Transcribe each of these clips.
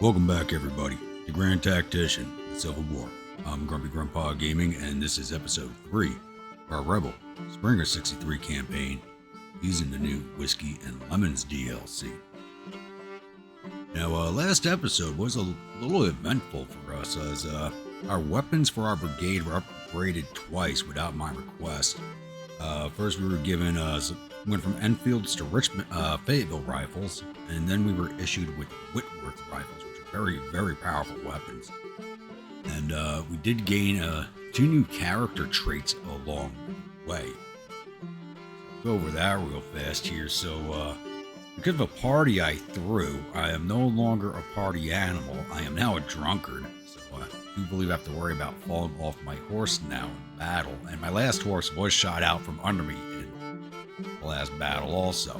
Welcome back, everybody, to Grand Tactician, the Civil War. I'm Grumpy Grandpa Gaming, and this is episode 3 of our Rebel Springer 63 campaign using the new Whiskey and Lemons DLC. Now, last episode was a little eventful for us as our weapons for our brigade were upgraded twice without my request. First, we were given went from Enfields to Fayetteville rifles, and then we were issued with Whitworth rifles, which are very, very powerful weapons. And we did gain 2 new character traits along the way. Go over that real fast here. So, because of a party I threw, I am no longer a party animal. I am now a drunkard. So I do believe I have to worry about falling off my horse now in battle. And my last horse was shot out from under me in the last battle also.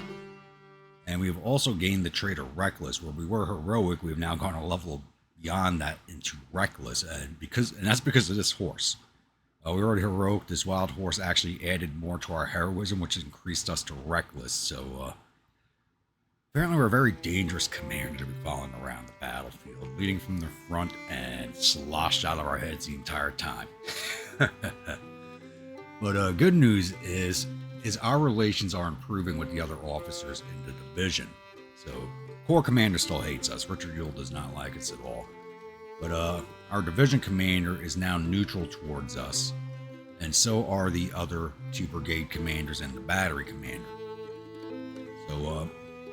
And we've also gained the trait of Reckless. Where we were heroic, we've now gone a level beyond that into Reckless. And that's because of this horse. We were already heroic. This wild horse actually added more to our heroism, which increased us to Reckless. So, apparently we're a very dangerous commander to be following around the battlefield, leading from the front and sloshed out of our heads the entire time. But good news is our relations are improving with the other officers in the division. So, Corps Commander still hates us. Richard Yule does not like us at all. But our division commander is now neutral towards us, and so are the other 2 brigade commanders and the battery commander. So,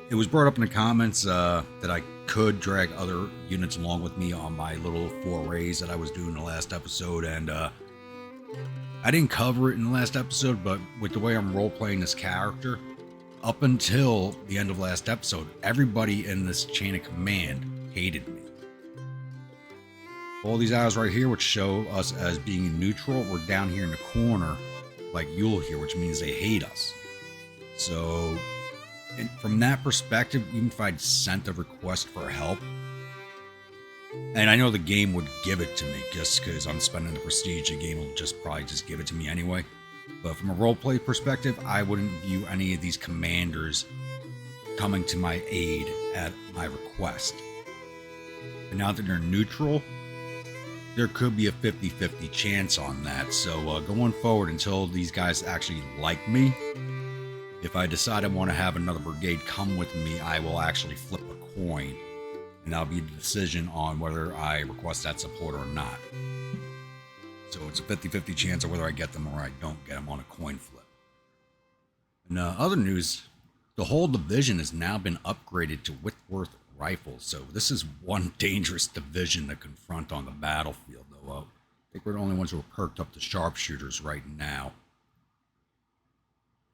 it was brought up in the comments that I could drag other units along with me on my little forays that I was doing in the last episode, and I didn't cover it in the last episode, but with the way I'm role-playing this character, up until the end of last episode, everybody in this chain of command hated me. All these arrows right here, which show us as being neutral, we're down here in the corner, like Yule here, which means they hate us. So, and from that perspective, even if I'd sent a request for help, and I know the game would give it to me just because I'm spending the prestige, the game will probably just give it to me anyway. But from a roleplay perspective, I wouldn't view any of these commanders coming to my aid at my request. But now that they're neutral, there could be a 50-50 chance on that. So going forward, until these guys actually like me, if I decide I want to have another brigade come with me, I will actually flip a coin, and that'll be the decision on whether I request that support or not. So it's a 50-50 chance of whether I get them or I don't get them on a coin flip. In other news, the whole division has now been upgraded to Whitworth rifles. So this is one dangerous division to confront on the battlefield, though. I think we're the only ones who are perked up to sharpshooters right now.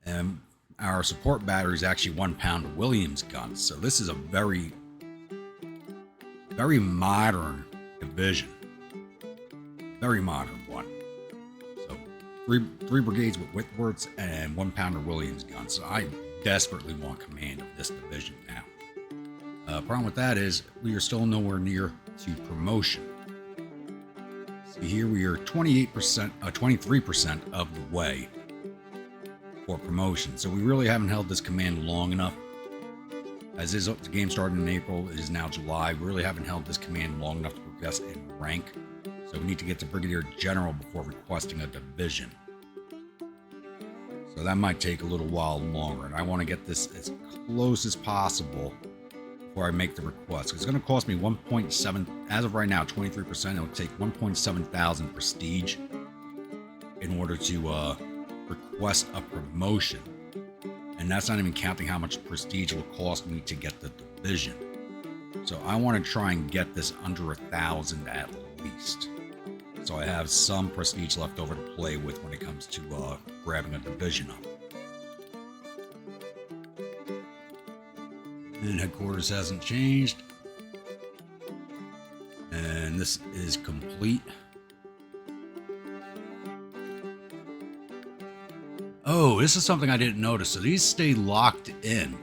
And our support battery is actually 1-pound Williams guns. So this is a very, very modern division. Very modern one. So three brigades with Whitworths and 1-pounder Williams guns. So I desperately want command of this division now. Problem with that is we are still nowhere near to promotion. See here we are 23% of the way for promotion. So we really haven't held this command long enough. As is, the game started in April, it is now July. We really haven't held this command long enough to progress in rank. So we need to get to Brigadier General before requesting a division. So that might take a little while longer, and I want to get this as close as possible before I make the request. It's going to cost me 1.7, as of right now, 23%. It will take 1.7 thousand prestige in order to request a promotion. And that's not even counting how much prestige it will cost me to get the division. So I want to try and get this under 1,000 at least. So I have some prestige left over to play with when it comes to grabbing a division up. And headquarters hasn't changed. And this is complete. Oh, this is something I didn't notice. So these stay locked in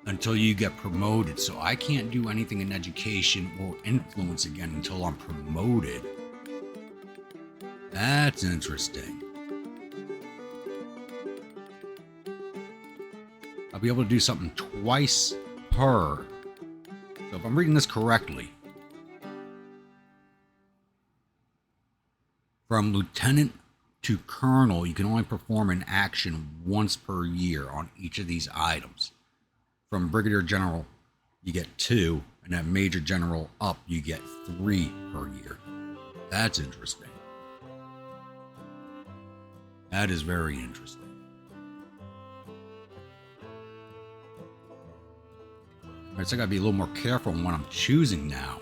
until you get promoted. So I can't do anything in education or influence again until I'm promoted. That's interesting. I'll be able to do something twice per So if I'm reading this correctly, from lieutenant to colonel, you can only perform an action once per year on each of these items. From brigadier general, you get 2, and at major general up, you get 3 per year. That's interesting. That is very interesting. Alright, so I gotta be a little more careful on what I'm choosing now.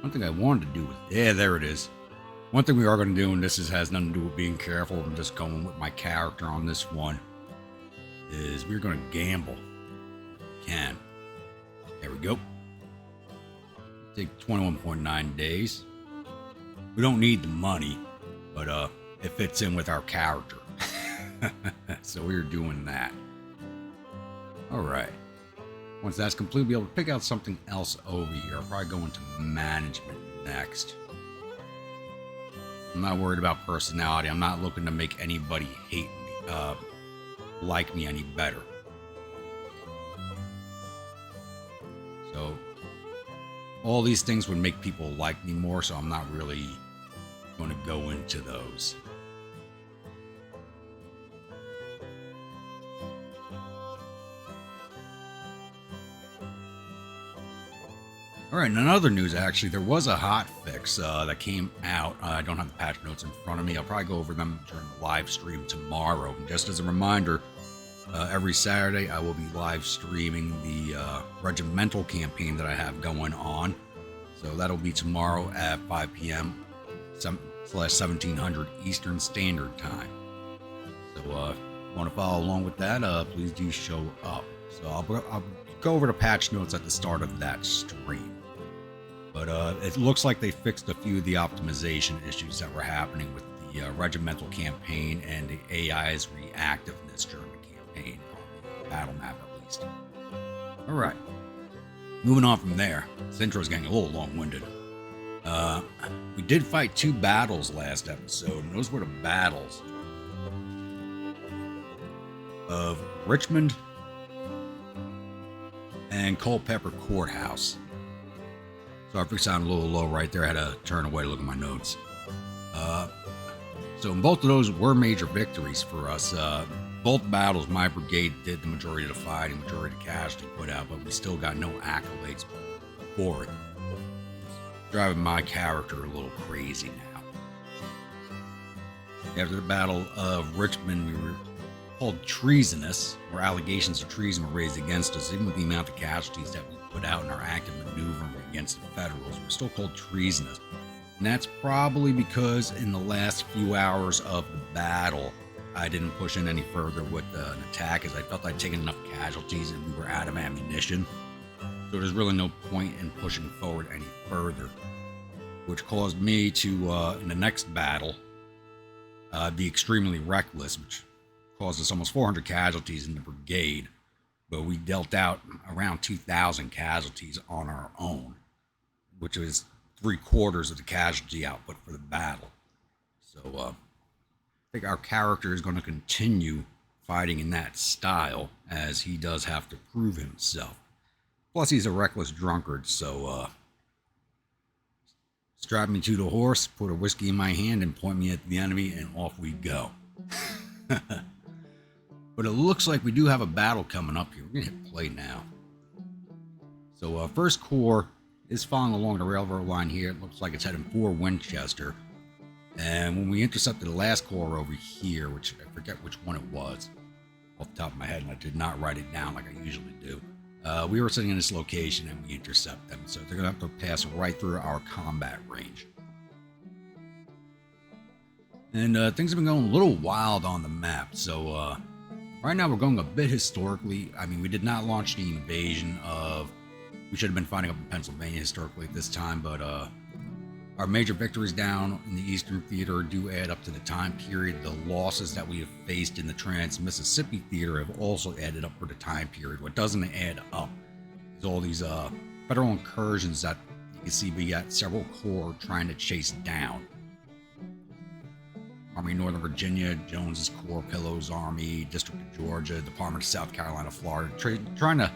One thing I wanted to do was, yeah, there it is. One thing we are going to do, and this has nothing to do with being careful, I'm just going with my character on this one, is we're going to gamble. Can. There we go. Take 21.9 days. We don't need the money, but it fits in with our character. So we're doing that. Alright. Once that's complete, we'll be able to pick out something else over here. I'll probably go into management next. I'm not worried about personality. I'm not looking to make anybody hate me, like me any better. So, all these things would make people like me more, so I'm not really going to go into those. Alright, in other news, actually, there was a hot fix that came out. I don't have the patch notes in front of me. I'll probably go over them during the live stream tomorrow. And just as a reminder, every Saturday I will be live streaming the regimental campaign that I have going on. So that'll be tomorrow at 5 p.m. / 1700 Eastern Standard Time. So if you want to follow along with that, please do show up. So I'll go over the patch notes at the start of that stream. But it looks like they fixed a few of the optimization issues that were happening with the regimental campaign and the AI's reactiveness during the campaign, on the battle map at least. Alright, moving on from there. This intro is getting a little long-winded. We did fight 2 battles last episode, and those were the battles of Richmond and Culpeper Courthouse. Sorry if we sound a little low right there. I had to turn away to look at my notes. So both of those were major victories for us. Both battles, my brigade did the majority of the fighting, majority of the casualty put out, but we still got no accolades for it. Driving my character a little crazy now. After the Battle of Richmond, we were called treasonous, where allegations of treason were raised against us. Even with the amount of casualties that we put out in our active maneuvering against the Federals, we're still called treasonous. And that's probably because in the last few hours of the battle, I didn't push in any further with an attack, as I felt I'd taken enough casualties and we were out of ammunition. So there's really no point in pushing forward any further, which caused me to, in the next battle, be extremely reckless, which caused us almost 400 casualties in the brigade, but we dealt out around 2,000 casualties on our own, which was 3/4 of the casualty output for the battle. So I think our character is going to continue fighting in that style, as he does have to prove himself. Plus, he's a reckless drunkard, so strap me to the horse, put a whiskey in my hand, and point me at the enemy, and off we go. But it looks like we do have a battle coming up here. We're going to hit play now. So, First Corps is following along the railroad line here. It looks like it's heading for Winchester. And when we intercepted the last corps over here, which I forget which one it was off the top of my head, and I did not write it down like I usually do, we were sitting in this location and we intercept them. So they're going to have to pass right through our combat range. And things have been going a little wild on the map. So right now we're going a bit historically. I mean, we did not launch the invasion of... We should have been fighting up in Pennsylvania historically at this time, but our major victories down in the Eastern Theater do add up to the time period. The losses that we have faced in the Trans-Mississippi Theater have also added up for the time period. What doesn't add up is all these federal incursions that you can see we got several corps trying to chase down. Army Northern Virginia, Jones's Corps, Pillows Army, District of Georgia, Department of South Carolina, Florida, trying to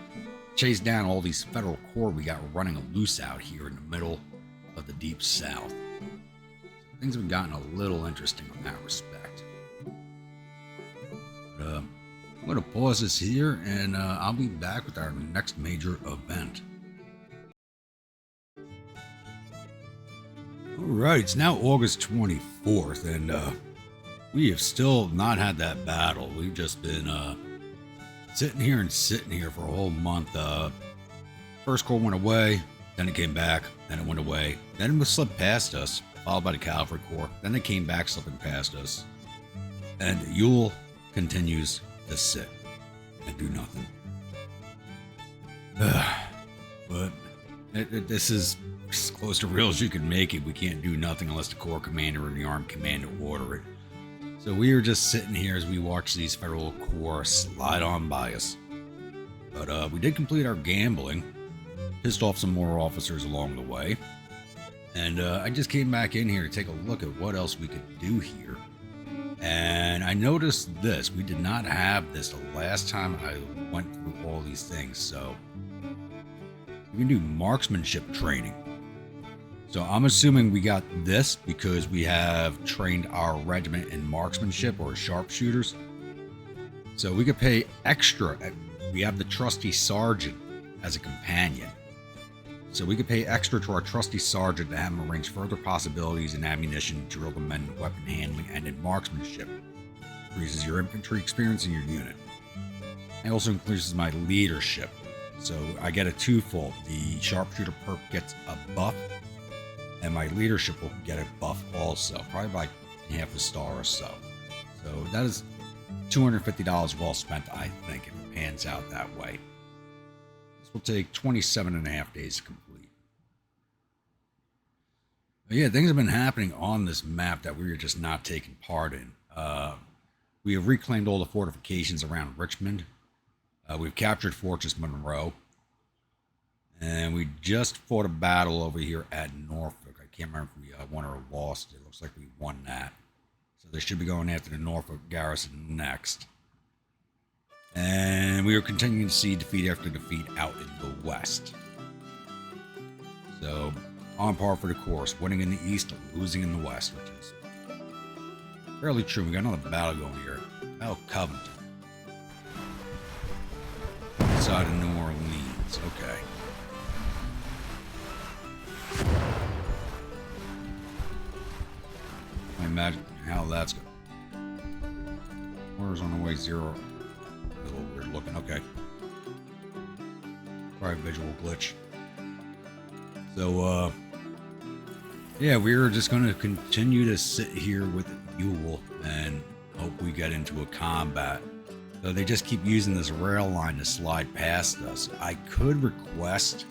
chase down all these federal corps we got running loose out here in the middle of the Deep South. So things have gotten a little interesting in that respect. But, I'm going to pause this here, and I'll be back with our next major event. Alright, it's now August 24th, and we have still not had that battle. We've just been sitting here for a whole month. First Corps went away, then it came back, then it went away, then it slipped past us, followed by the Cavalry Corps, then it came back slipping past us, and Ewell continues to sit and do nothing. But this is as close to real as you can make it. We can't do nothing unless the Corps Commander or the Armed Commander order it. So we are just sitting here as we watch these Federal Corps slide on by us. But we did complete our gambling, pissed off some more officers along the way, and I just came back in here to take a look at what else we could do here. And I noticed this. We did not have this the last time I went through all these things. So we can do marksmanship training. So I'm assuming we got this because we have trained our regiment in marksmanship or sharpshooters. So we could pay extra. We have the trusty sergeant as a companion. So we could pay extra to our trusty sergeant to have him arrange further possibilities in ammunition, drill the men in weapon handling, and in marksmanship. Increases your infantry experience in your unit. It also increases my leadership. So I get a twofold. The sharpshooter perk gets a buff, and my leadership will get a buff also. Probably like half a star or so. So that is $250 well spent, I think, if it pans out that way. This will take 27.5 days to complete. But yeah, things have been happening on this map that we are just not taking part in. We have reclaimed all the fortifications around Richmond. We've captured Fortress Monroe. And we just fought a battle over here at Norfolk. I can't remember if we won or lost. It looks like we won that. So they should be going after the Norfolk garrison next. And we are continuing to see defeat after defeat out in the west. So, on par for the course. Winning in the east, losing in the west, which is fairly true. We got another battle going here. Battle of Covington. Inside of New Orleans. Okay. I imagine how that's going. Orders on the way 0. A little weird looking. Okay. Probably visual glitch. So, yeah, we're just going to continue to sit here with Ewell and hope we get into a combat. So they just keep using this rail line to slide past us. I could request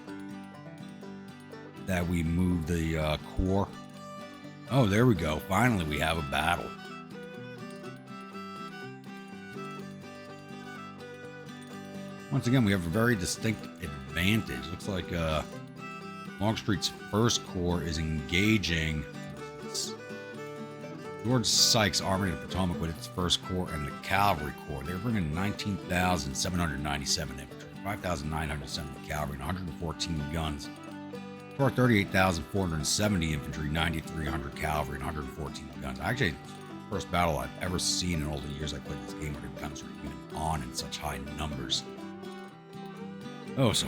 that we move the Corps. Oh, there we go. Finally, we have a battle. Once again, we have a very distinct advantage. Looks like Longstreet's First Corps is engaging George Sykes' Army of the Potomac with its First Corps and the Cavalry Corps. They're bringing 19,797 infantry, 5,970 cavalry, and 114 guns. For 38,470 infantry, 9,300 cavalry, and 114 guns. Actually, first battle I've ever seen in all the years I played this game where the guns were even on in such high numbers. Oh, so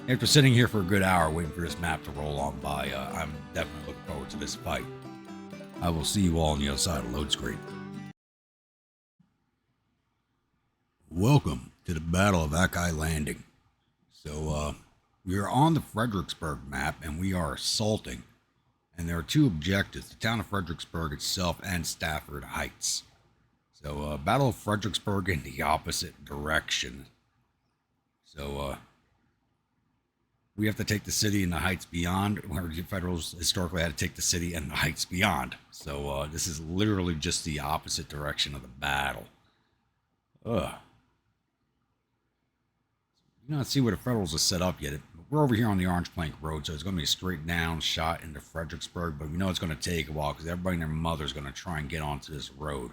after sitting here for a good hour waiting for this map to roll on by, I'm definitely looking forward to this fight. I will see you all on the other side of the load screen. Welcome to the Battle of Aquia Landing. So, we are on the Fredericksburg map, and we are assaulting. And there are two objectives, the town of Fredericksburg itself and Stafford Heights. So, Battle of Fredericksburg in the opposite direction. So, we have to take the city and the heights beyond, where the Federals historically had to take the city and the heights beyond. So this is literally just the opposite direction of the battle. Ugh. Do not see where the Federals are set up yet. we're over here on the Orange Plank Road, so it's going to be a straight down shot into Fredericksburg, but we know it's going to take a while because everybody and their mother is going to try and get onto this road.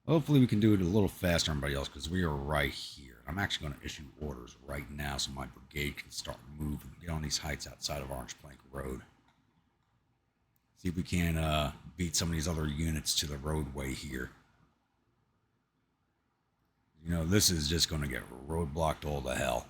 Hopefully we can do it a little faster than everybody else because we are right here. I'm actually going to issue orders right now so my brigade can start moving, get on these heights outside of Orange Plank Road. See if we can beat some of these other units to the roadway here. You know, this is just going to get roadblocked all to hell.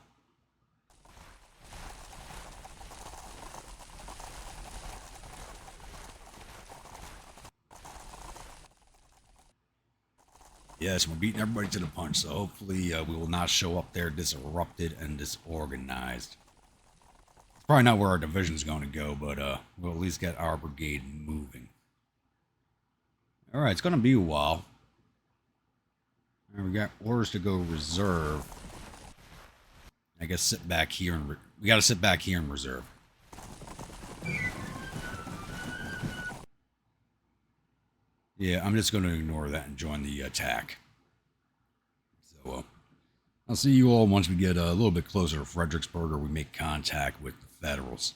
Yes, we're beating everybody to the punch, so hopefully we will not show up there disrupted and disorganized. It's probably not where our division's going to go, but we'll at least get our brigade moving. Alright, it's going to be a while. And we got orders to go reserve. I guess sit back here and... we got to sit back here and reserve. Yeah, I'm just going to ignore that and join the attack. So, I'll see you all once we get a little bit closer to Fredericksburg or we make contact with the Federals.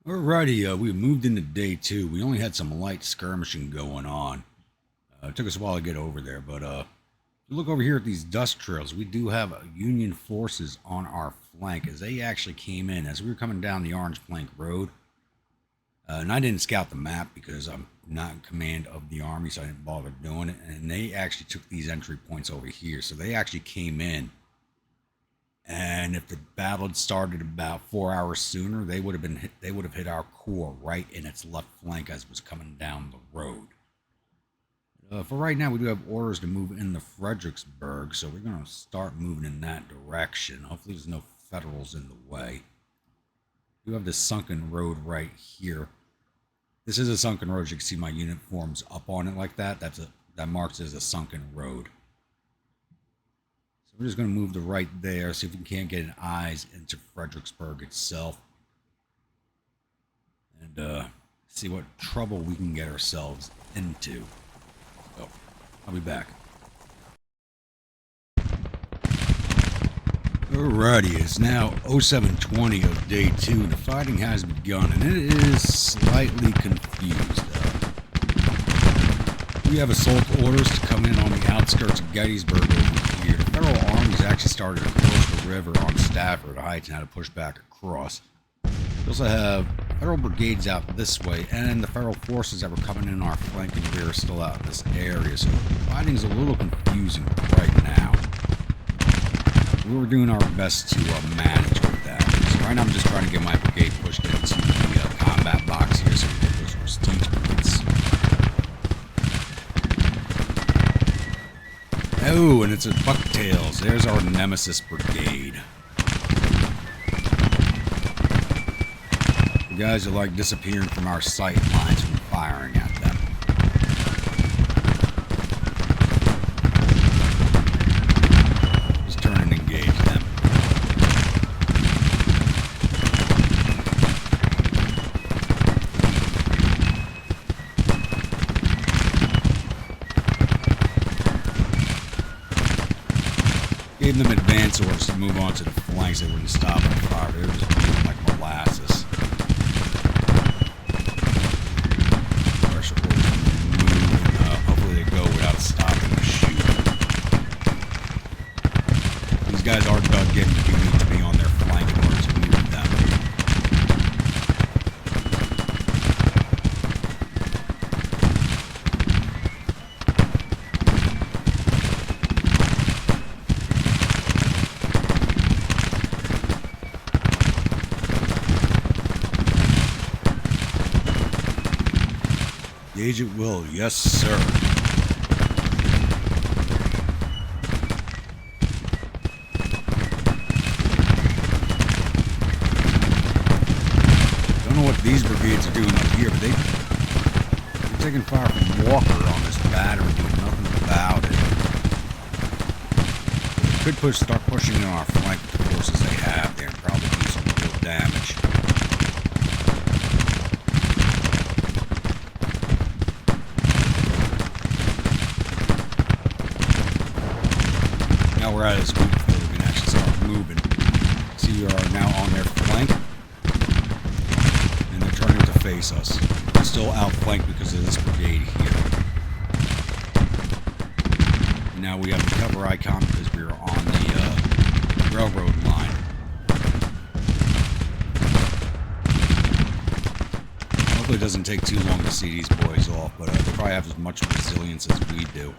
Alrighty, we moved into day 2. We only had some light skirmishing going on. It took us a while to get over there, but look over here at these dust trails. We do have Union forces on our flank as they actually came in as we were coming down the Orange Plank Road. And I didn't scout the map because I'm not in command of the army, so I didn't bother doing it. And they actually took these entry points over here. So they actually came in. And if the battle had started about 4 hours sooner, they would have hit our corps right in its left flank as it was coming down the road. For right now, we do have orders to move into Fredericksburg, so we're going to start moving in that direction. Hopefully there's no Federals in the way. We have this sunken road right here. This is a sunken road. You can see my unit forms up on it like that. That marks as a sunken road. So we're just going to move to right there, see if we can't get an eyes into Fredericksburg itself. And see what trouble we can get ourselves into. So, I'll be back. Alrighty, it's now 07:20 of day 2. The fighting has begun, and it is slightly confused. We have assault orders to come in on the outskirts of Gettysburg over here. The Federal Army's actually started to cross the river on Stafford Heights and had to push back across. We also have Federal brigades out this way, and the Federal forces that were coming in our flank and rear are still out in this area, so fighting's a little confusing right now. We were doing our best to manage with that. So right now I'm just trying to get my brigade pushed into the combat box here so we can get those prestige points. Oh, and it's a Bucktails. There's our Nemesis brigade. The guys are like disappearing from our sight lines from firing at them. Gave them advance orders to move on to the flanks. They wouldn't stop and fire. They were just moving like molasses. Pressure orders to move, and hopefully they go without stopping to shoot. These guys aren't about getting too need to be on their flank in order to move them. The agent will, yes, sir. Don't know what these brigades are doing up here, but they're taking fire from Walker on this battery, doing nothing about it. They could start pushing in on our flank with the forces they have there and probably do some real damage. Now we're at this group where we can actually start We are now on their flank, and they're turning to face us. We're still outflanked because of this brigade here. And now we have the cover icon because we are on the railroad line. Hopefully it doesn't take too long to see these boys off, but they probably have as much resilience as we do.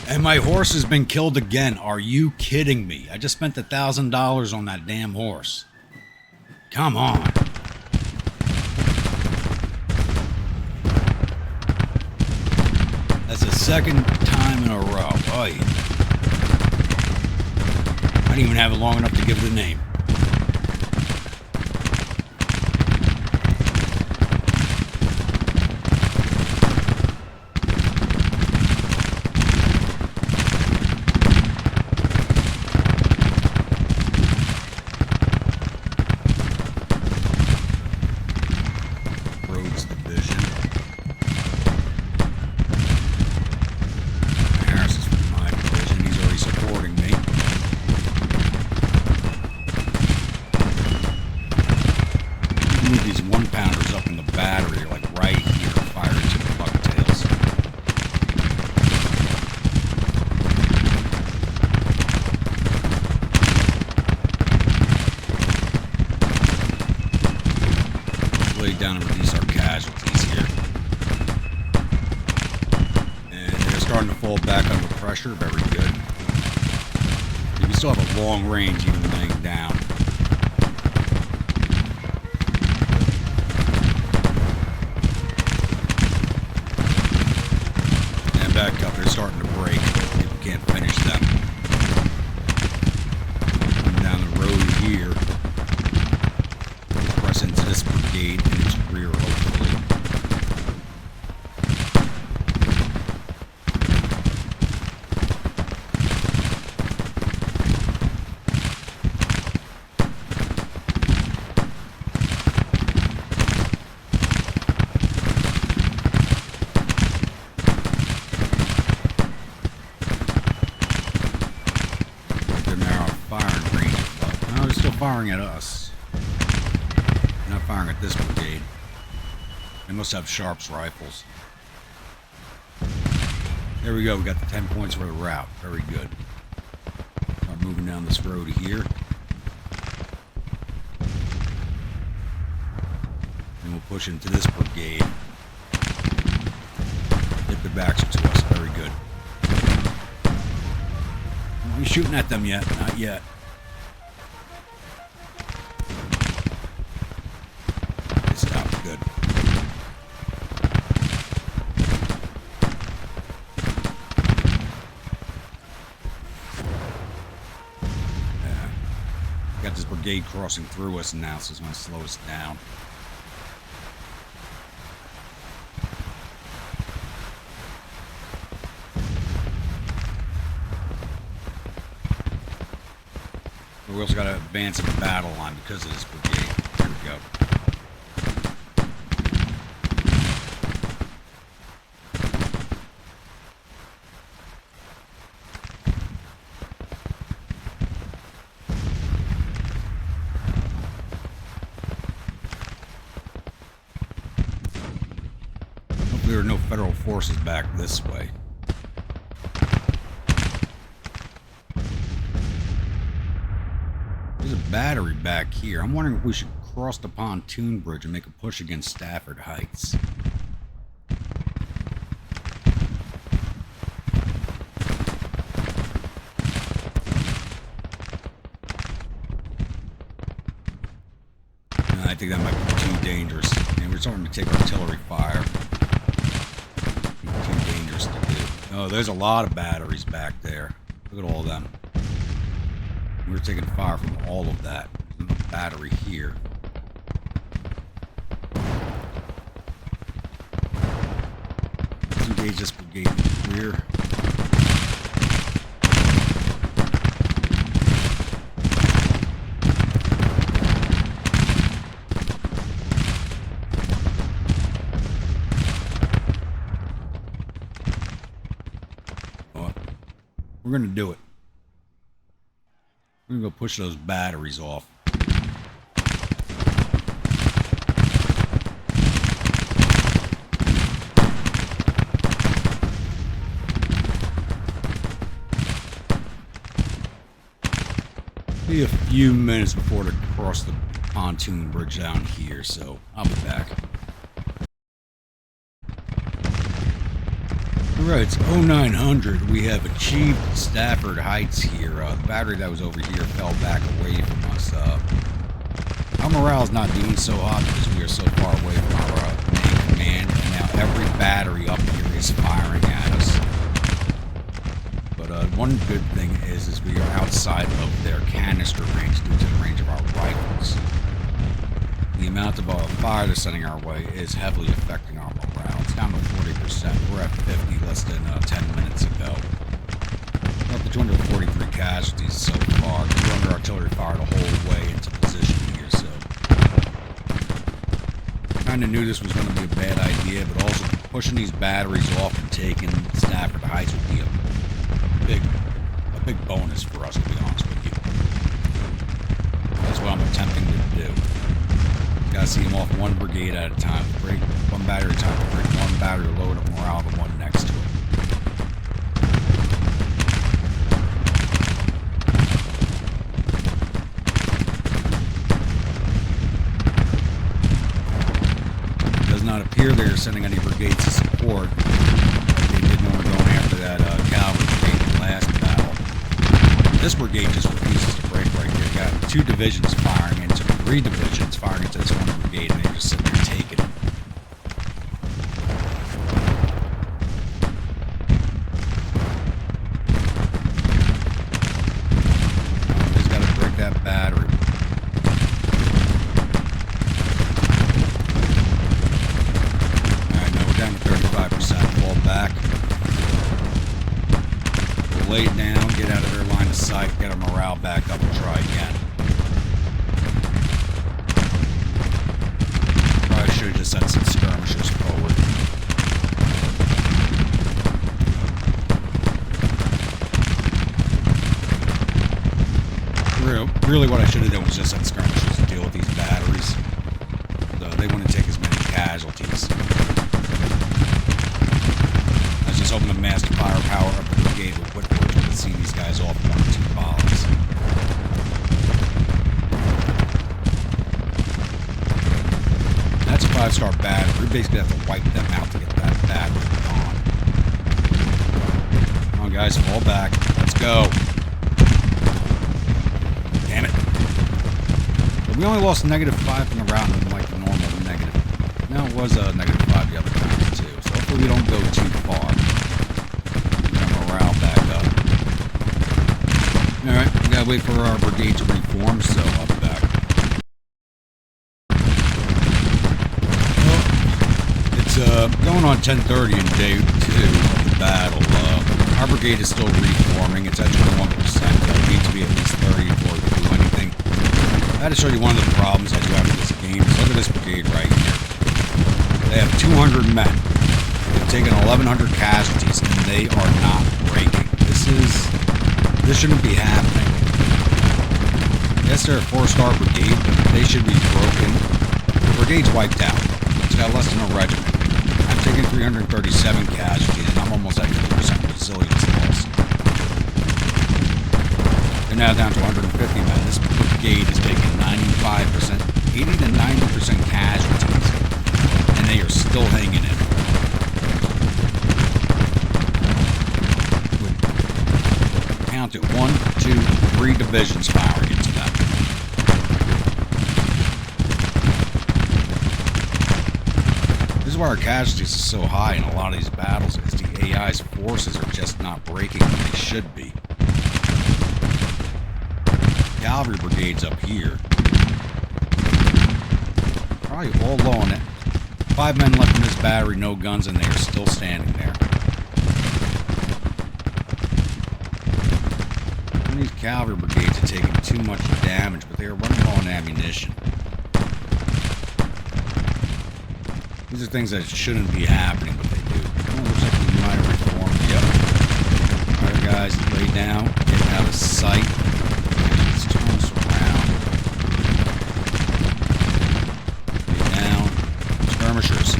And my horse has been killed again. Are you kidding me? I just spent $1,000 on that damn horse. Come on. That's the second time in a row. Oy. I didn't even have it long enough to give it a name. Down and reduce our casualties here. And they're starting to fall back under pressure. Very good. You still have a long range even laying down. And back up. They're starting to break. People can't finish them. Coming down the road here. Press into this brigade in its rear, hopefully. They're now firing range. No, they're still firing at us. Not firing at this brigade. They must have Sharps rifles. There we go. We got the 10 points for the route. Very good. Start moving down this road here. And we'll push into this brigade. Hit the backs to us. Very good. Are we shooting at them yet? Not yet. Good. Yeah. Got this brigade crossing through us now, so it's going to slow us down. But we also got to advance in the battle line because of this brigade. Here we go. There are no federal forces back this way. There's a battery back here. I'm wondering if we should cross the pontoon bridge and make a push against Stafford Heights. I think that might be too dangerous. And we're starting to take artillery fire. Too dangerous to do. Oh, there's a lot of batteries back there. Look at all of them. We're taking fire from all of that. There's a battery here. Let's engage this brigade in the rear. We're going to do it. We're going to go push those batteries off. Be a few minutes before they cross the pontoon bridge down here, so I'll be back. Alright, it's 0900. We have achieved Stafford Heights here. The battery that was over here fell back away from us. Our morale's not doing so hot because we are so far away from our main command, and now every battery up here is firing at us. But one good thing is we are outside of their canister range due to the range of our rifles. The amount of fire they're sending our way is heavily affecting our morale. It's down to 40%. We're at 50 less than 10 minutes ago. We're up to 243 casualties so far. We're under artillery fire the whole way into position here, so... Kinda knew this was going to be a bad idea, but also pushing these batteries off and taking Stafford Heights would be a big bonus for us, to be honest with you. That's what I'm attempting to do. Gotta see them off one brigade at a time. Break one battery at a time. Break one battery load of morale the one next to it. It does not appear they are sending any brigades to support like they did when we were going after that cavalry brigade in the last battle. This brigade just refuses to break right here. You got 2 divisions firing into 3 divisions firing into this one brigade, and they're just sitting there taking it. Just gotta break that battery. Alright, now we're down to 35%. Fall back. We'll lay it down, get out of their line of sight, get our morale back up, and try again. I should have just sent some skirmishers forward. Really what I should have done was just send skirmishers to deal with these batteries. So they wouldn't take as many casualties. I was just hoping to master firepower up the brigade with Whitford to see these guys off 1 or 2 volleys. That's a 5-star battery. We basically have to wipe them out to get that battery gone. Come on, guys, fall back. Let's go. Damn it. But we only lost -5 from the round, unlike the normal negative. No, it was a -5 the other time, too. So hopefully we don't go too far. Get our morale back up. Alright, we gotta wait for our brigade to reform, so I'll be back. Going on 10:30 in day 2 of the battle. Our brigade is still reforming. It's at 21%. It needs to be at least 30 before we can do anything. I had to show you one of the problems I do after this game. Just look at this brigade right here. They have 200 men. They've taken 1,100 casualties, and they are not breaking. This shouldn't be happening. Yes, they're a 4-star brigade, but they should be broken. The brigade's wiped out. It's got less than a regiment. I'm taking 337 casualties, and I'm almost at 50% resilience loss. They're now down to 150 men. This brigade is taking 95%, 80 to 90% casualties, and they are still hanging in. Count it, 1, 2, 3 divisions firing into them. This is why our casualties are so high in a lot of these battles, is the AI's forces are just not breaking when they should be. Cavalry brigades up here. Probably all low on it. 5 men left in this battery, no guns, and they are still standing there. These cavalry brigades are taking too much damage, but they are running low on ammunition. These are things that shouldn't be happening, but they do. Oh, looks like we might have reformed. Yep. Alright, guys lay down, get out of sight. Let's turn this around. Lay down. Skirmishers.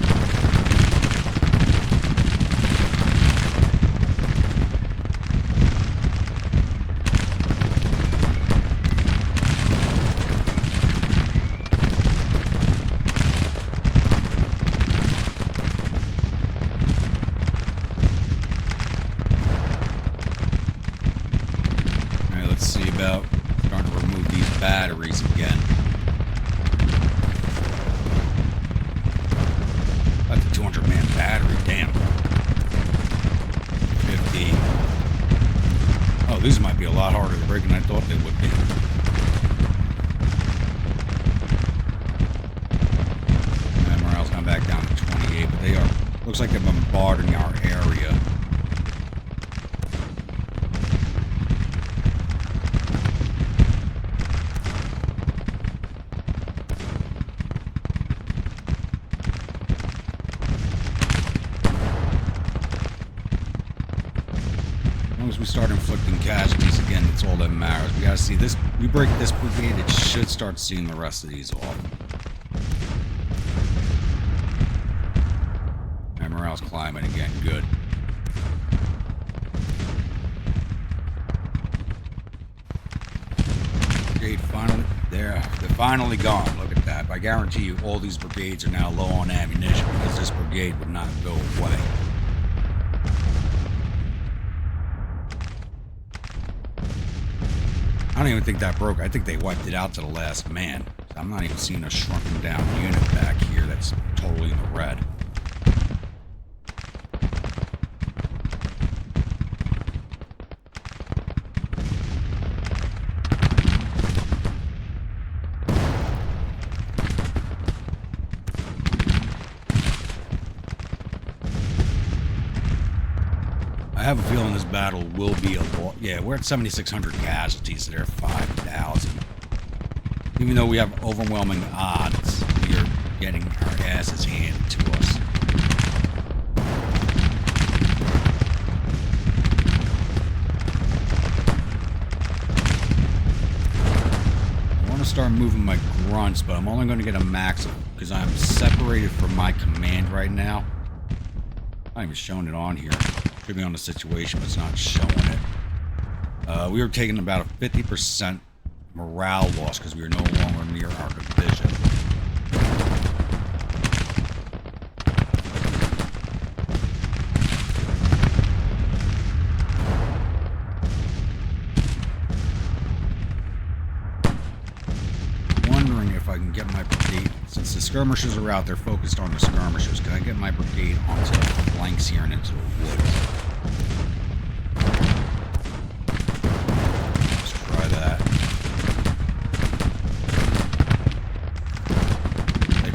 About starting to remove these batteries again. That's a 200-man battery, damn. 50. Oh, these might be a lot harder to break than I thought they would be. And morale's gone back down to 28, but they are, looks like they're bombarding our area. As we start inflicting casualties again, that's all that matters. We gotta see this. We break this brigade, it should start seeing the rest of these off. And morale's climbing again, good. Brigade finally, they're finally gone. Look at that. I guarantee you all these brigades are now low on ammunition because this brigade would not go away. I don't even think that broke. I think they wiped it out to the last man. I'm not even seeing a shrunken down unit back here that's totally in the red. I have a feeling this battle will be a lot. Yeah, we're at 7,600 casualties. They're 5,000. Even though we have overwhelming odds, we are getting our asses handed to us. I want to start moving my grunts, but I'm only going to get a max because I'm separated from my command right now. I'm not even showing it on here. Should be on the situation, but it's not showing it. We were taking about a 50% morale loss because we were no longer near our division. Wondering if I can get my brigade, since the skirmishers are out, they're focused on the skirmishers. Can I get my brigade onto the flanks here and into the woods?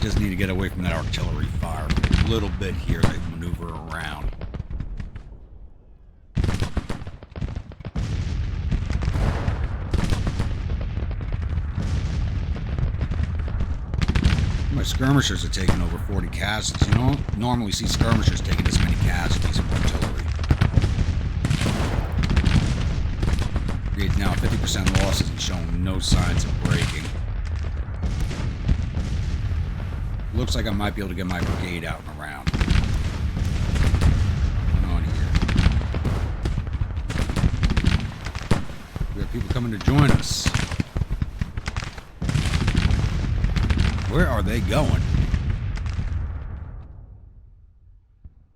Just need to get away from that artillery fire a little bit here. They maneuver around. My skirmishers are taking over 40 casualties. You don't normally see skirmishers taking this many casualties from artillery. Brigade's now 50% losses and showing no signs of breaking. Looks like I might be able to get my brigade out and around. What's going on here? We have people coming to join us. Where are they going?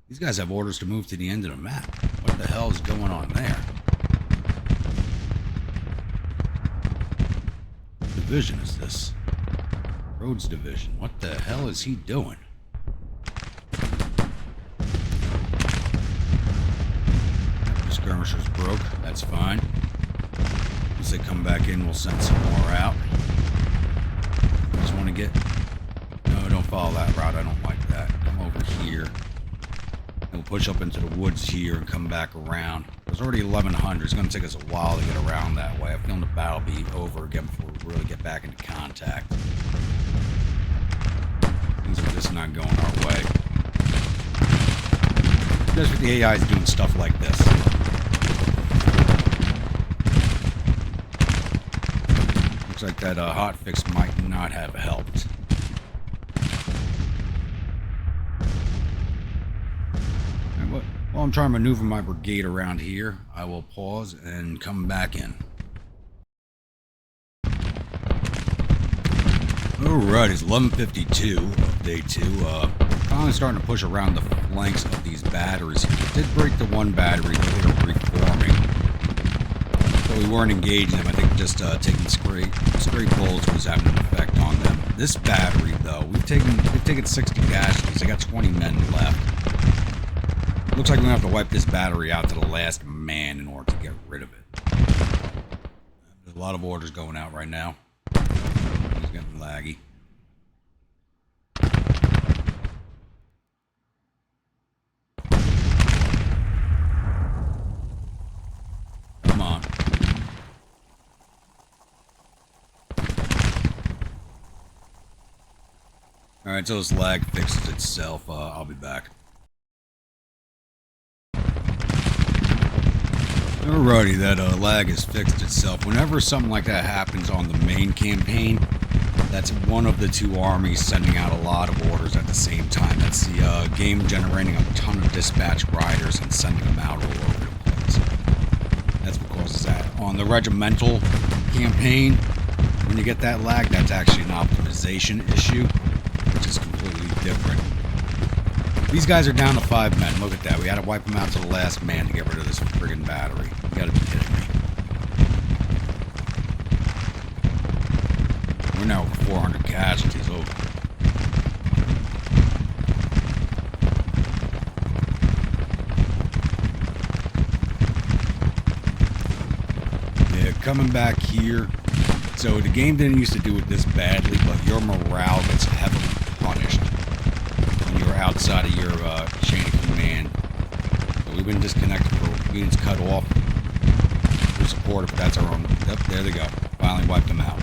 These guys have orders to move to the end of the map. What the hell is going on there? What division is this? Rhodes Division. What the hell is he doing? The skirmishers broke. That's fine. Once they come back in, we'll send some more out. Just want to get... No, don't follow that route. I don't like that. Come over here. And we'll push up into the woods here and come back around. There's already 1,100. It's going to take us a while to get around that way. I feel the battle will be over again before we really get back into contact. Things are just not going our way. Just with the AI is doing stuff like this. like that hot fix might not have helped. While I'm trying to maneuver my brigade around here, I will pause and come back in. Alright, it's 11:52 of day 2. Finally starting to push around the flanks of these batteries. Did break the one battery, though they were reforming. So we weren't engaging them. I think just taking straight bullets was having an effect on them. This battery, though, we've taken 60 casualties. They got 20 men left. Looks like we're gonna have to wipe this battery out to the last man in order to get rid of it. There's a lot of orders going out right now. He's getting laggy. Come on. Alright, until this lag fixes itself, I'll be back. Alrighty, that lag has fixed itself. Whenever something like that happens on the main campaign, that's one of the two armies sending out a lot of orders at the same time. That's the game generating a ton of dispatch riders and sending them out all over the place. That's what causes that. On the regimental campaign, when you get that lag, that's actually an optimization issue, which is completely different. These guys are down to 5 men. Look at that. We had to wipe them out to the last man to get rid of this friggin' battery. You gotta be kidding me. We're now over 400 casualties. Oh. Yeah, coming back here. So the game didn't used to do it this badly, but your morale gets heavily punished when you're outside of your chain of command. So we've been disconnected for units cut off. We're supportive, but that's our own. Yep, there they go. Finally wiped them out.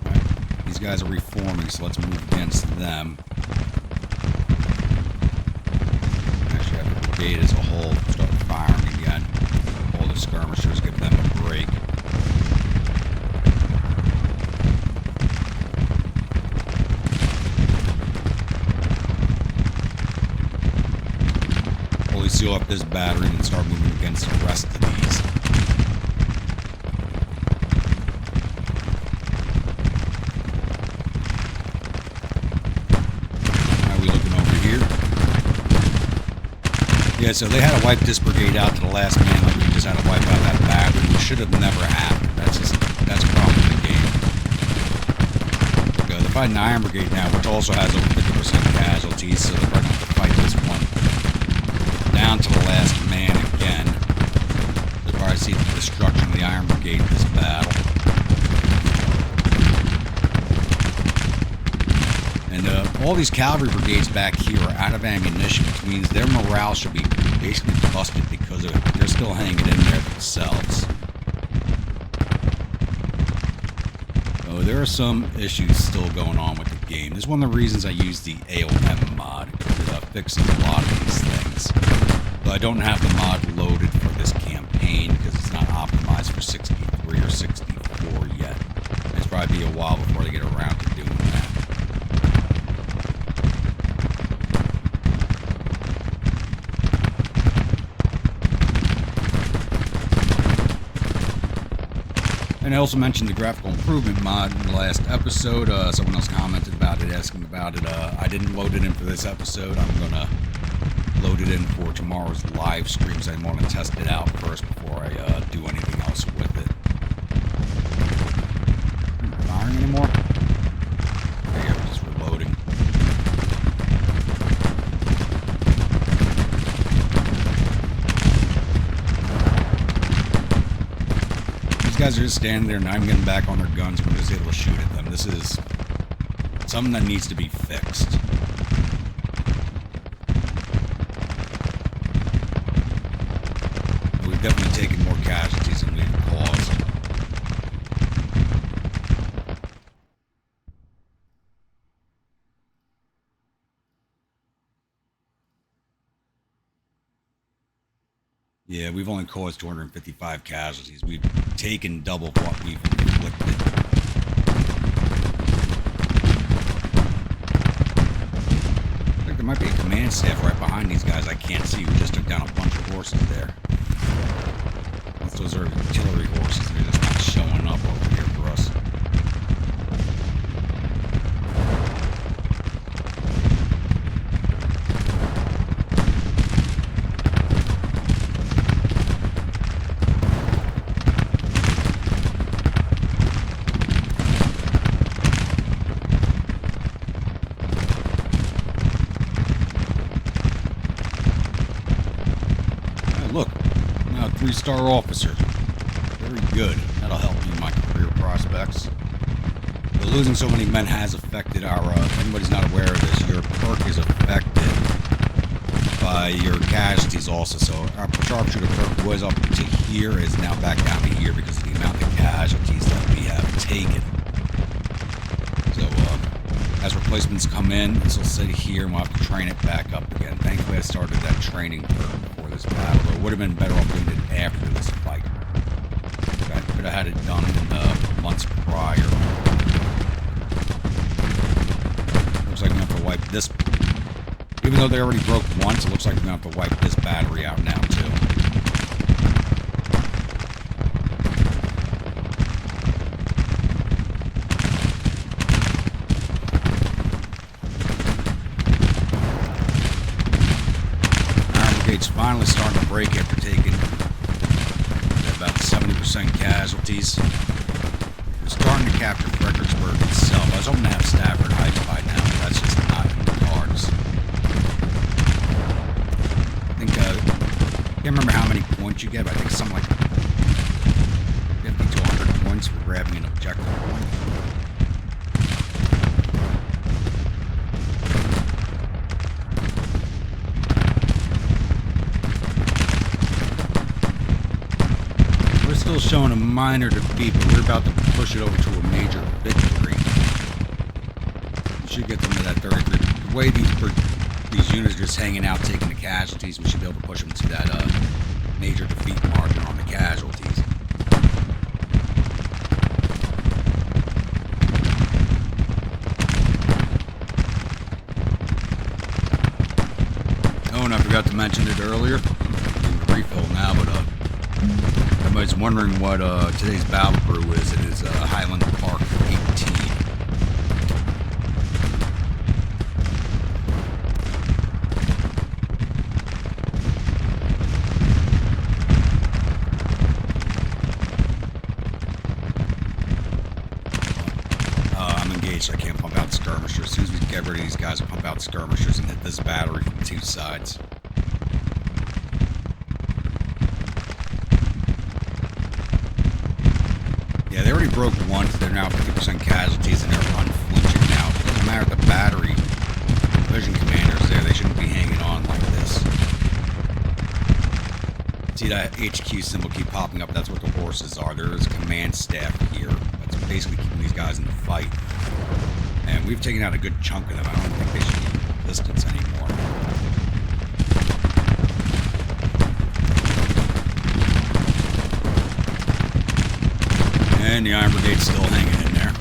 Right. These guys are reforming, so let's move against them. Actually, have the brigade as a whole start firing again. All the skirmishers, give them a break. Seal up this battery and start moving against the rest of these. How are we looking over here? Yeah, so they had to wipe this brigade out to the last man, like we just had to wipe out that battery, which should have never happened. That's a problem with the game. They're fighting the Iron Brigade now, which also has over 50% casualties, so they're going to have to fight this one down to the last man again. You'll probably see the destruction of the Iron Brigade in this battle. And all these cavalry brigades back here are out of ammunition, which means their morale should be basically busted because they're still hanging in there themselves. So there are some issues still going on with the game. This is one of the reasons I use the a.o.m mod, because it fixes a lot of these things. But I don't have the mod loaded for this campaign because it's not optimized for 63 or 64 yet. It's probably be a while before they get around to doing that. And I also mentioned the graphical improvement mod in the last episode. Someone else commented about it, asking about it. I didn't load it in for this episode. I'm going to load it in for tomorrow's live streams. I want to test it out first before I do anything else with it. Not firing anymore? Okay, we're just reloading. These guys are just standing there, not even getting back on their guns. We're just able to shoot at them. This is something that needs to be fixed. We've definitely taken more casualties than we've caused. Yeah, we've only caused 255 casualties. We've taken double what we've inflicted. I think there might be a command staff right behind these guys I can't see. We just took down a bunch of horses there. Unless those are artillery horses, they're just not showing up over here for us. Look, now a 3-star officer. Very good. That'll help me in my career prospects. But losing so many men has affected our, if anybody's not aware of this, your perk is affected by your casualties also. So our sharpshooter perk was up to here, is now back down to here because of the amount of casualties that we have taken. So, as replacements come in, this will sit here and we'll have to train it back up again. Thankfully I started that training perk before this battle, though it would have been better off doing it after this fight. I could have had it done in the months prior. Looks like we have to wipe this. Even though they already broke once, it looks like we're going to have to wipe this battery out now too. It's finally starting to break after taking about 70% casualties. We're starting to capture Fredericksburg itself. I was hoping to have Stafford Heights by now, but that's just not in the cards. I think, I can't remember how many points you get, but I think something like 50 to 100 points for grabbing an objective point. Still showing a minor defeat, but we're about to push it over to a major victory. We should get them to that 33. The way these units are just hanging out, taking the casualties, we should be able to push them to that major defeat margin on the casualties. Oh, and I forgot to mention it earlier. Doing a refill now, but everybody's wondering what today's battle crew is. It is Highland Park 18. I'm engaged. I can't pump out skirmishers. As soon as we get rid of these guys, I'll pump out skirmishers and hit this battery from 2 sides. Yeah, they already broke once. They're now 50% casualties, and they're unflinching now. It doesn't matter the battery. Division commanders there, they shouldn't be hanging on like this. See that HQ symbol keep popping up? That's what the horses are. There is a command staff here. That's basically keeping these guys in the fight. And we've taken out a good chunk of them. I don't think they should be in distance anymore. And the Iron Brigade's still hanging in there.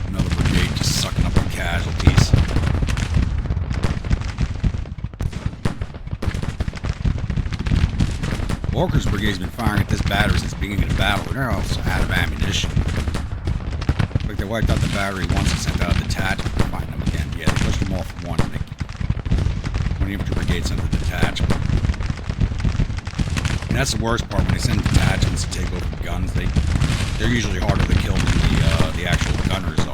Another brigade just sucking up the casualties. Walker's Brigade's been firing at this battery since the beginning of the battle. They're also out of ammunition. Like they wiped out the battery once and sent out a detachment to find them again. Yeah, they pushed them off once. And the infantry brigade sent the detachment. And that's the worst part, when they send detachments to take over guns, they're usually harder to kill than the actual gunners are.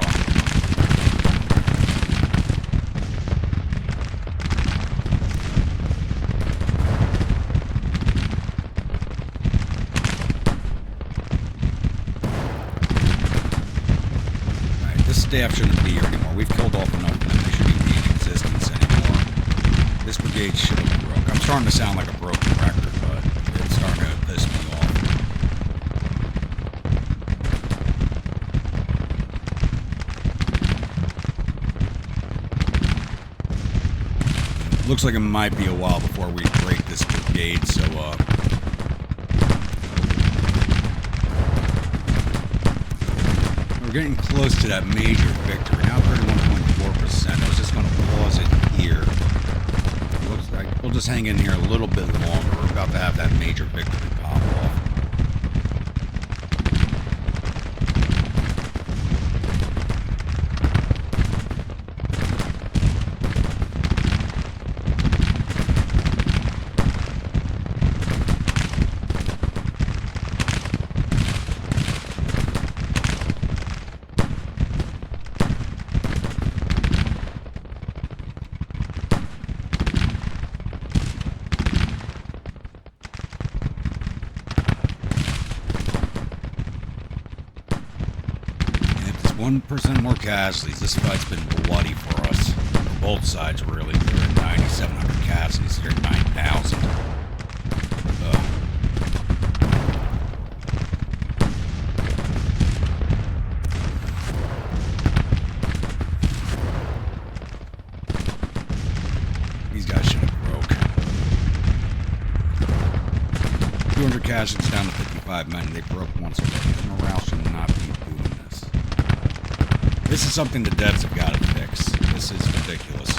Alright, this staff shouldn't be here anymore. We've killed off enough of them. They shouldn't be in existence anymore. This brigade should have been broke. I'm starting to sound like a broken record, but it's starting to piss me off. Looks like it might be a while before we break this brigade, so we're getting close to that major victory. Now 31.4%. I was just going to pause it here. Looks like we'll just hang in here a little bit longer. We're about to have that major victory pop off. And if there's 1% more casualties, this fight's been bloody for us. For both sides, really. They're at 9,700 casualties. They're at 9,000. These guys should have broke. 200 casualties down to 55 men. They broke once already. Morale should not be doing this. This is something the devs have got to fix. This is ridiculous.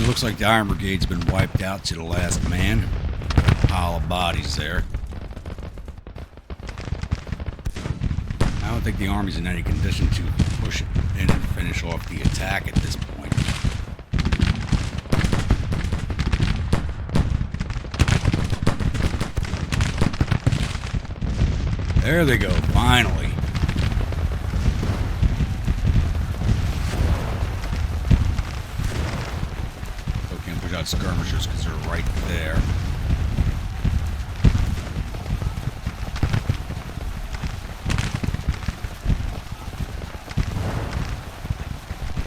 Looks like the Iron Brigade's been wiped out to the last man. A pile of bodies there. I don't think the Army's in any condition to push in and finish off the attack at this point. There they go, finally. Skirmishers because they're right there.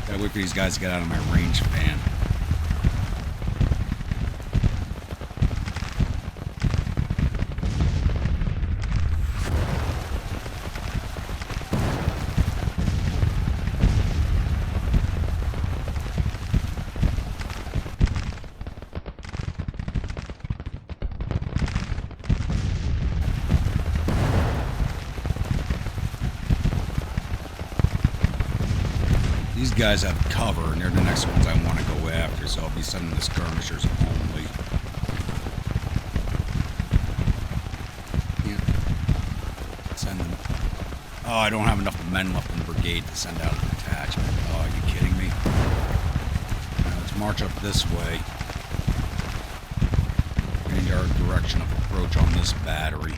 Gotta wait for these guys to get out of my range fan. These guys have cover, and they're the next ones I want to go after, so I'll be sending the skirmishers only. Can't send them. Oh, I don't have enough men left in the brigade to send out a detachment. Oh, are you kidding me? Now let's march up this way. Change our direction of approach on this battery.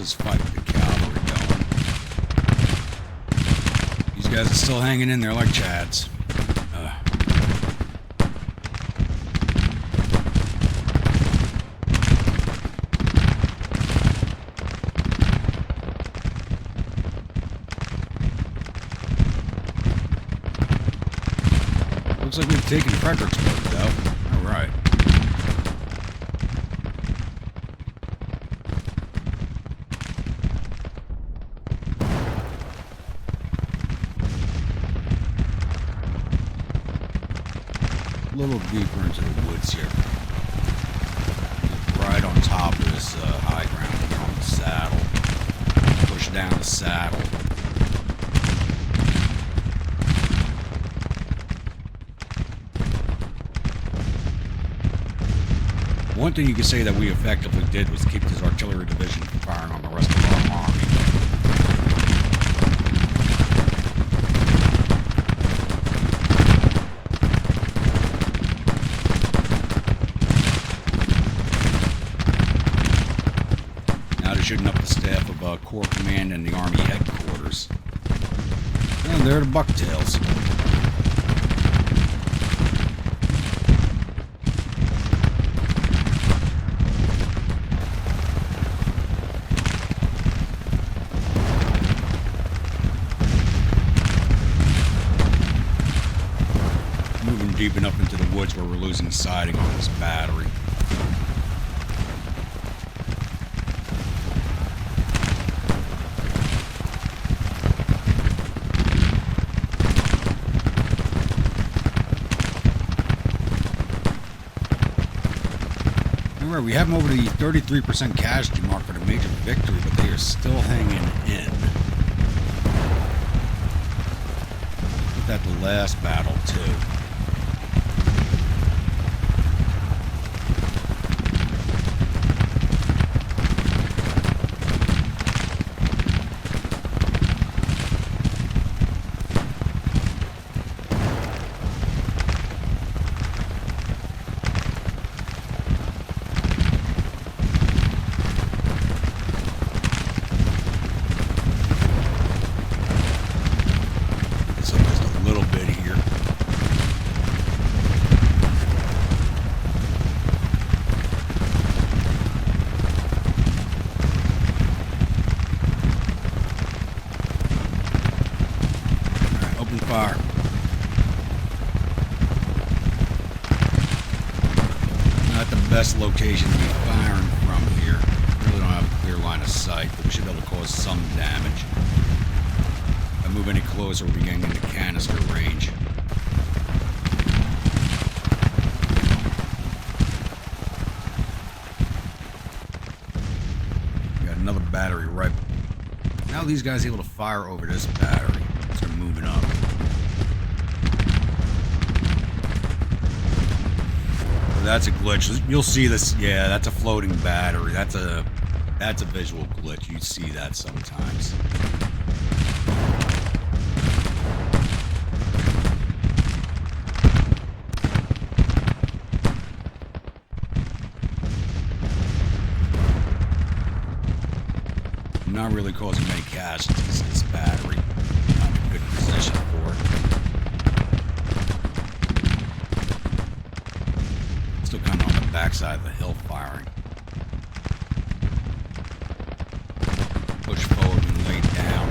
Fight the cavalry going. These guys are still hanging in there like Chads. Looks like we've taken Fredericksburg, though. All right. A little deeper into the woods here. Right on top of this high ground here on the saddle. Push down the saddle. One thing you could say that we effectively did was keep this artillery division from firing on the rest of our army. Now they're shooting up the staff of Corps Command and the Army headquarters. And they're the Bucktails. Moving deep enough into the woods where we're losing siding on this battery. Remember, we have them over the 33% casualty mark for the major victory, but they are still hanging in. Put that the last battle, too. Fire. Not the best location to be firing from here. Really don't have a clear line of sight, but we should be able to cause some damage. If I move any closer, we'll be getting into canister range. We got another battery right. Now these guys are able to fire over this battery. So they're moving up. That's a glitch. You'll see this. Yeah, that's a floating battery. That's a visual glitch. You see that sometimes. I'm not really causing many casualties. This battery. Not in a good position for it. Still kind of on the backside of the hill firing. Push forward and lay down.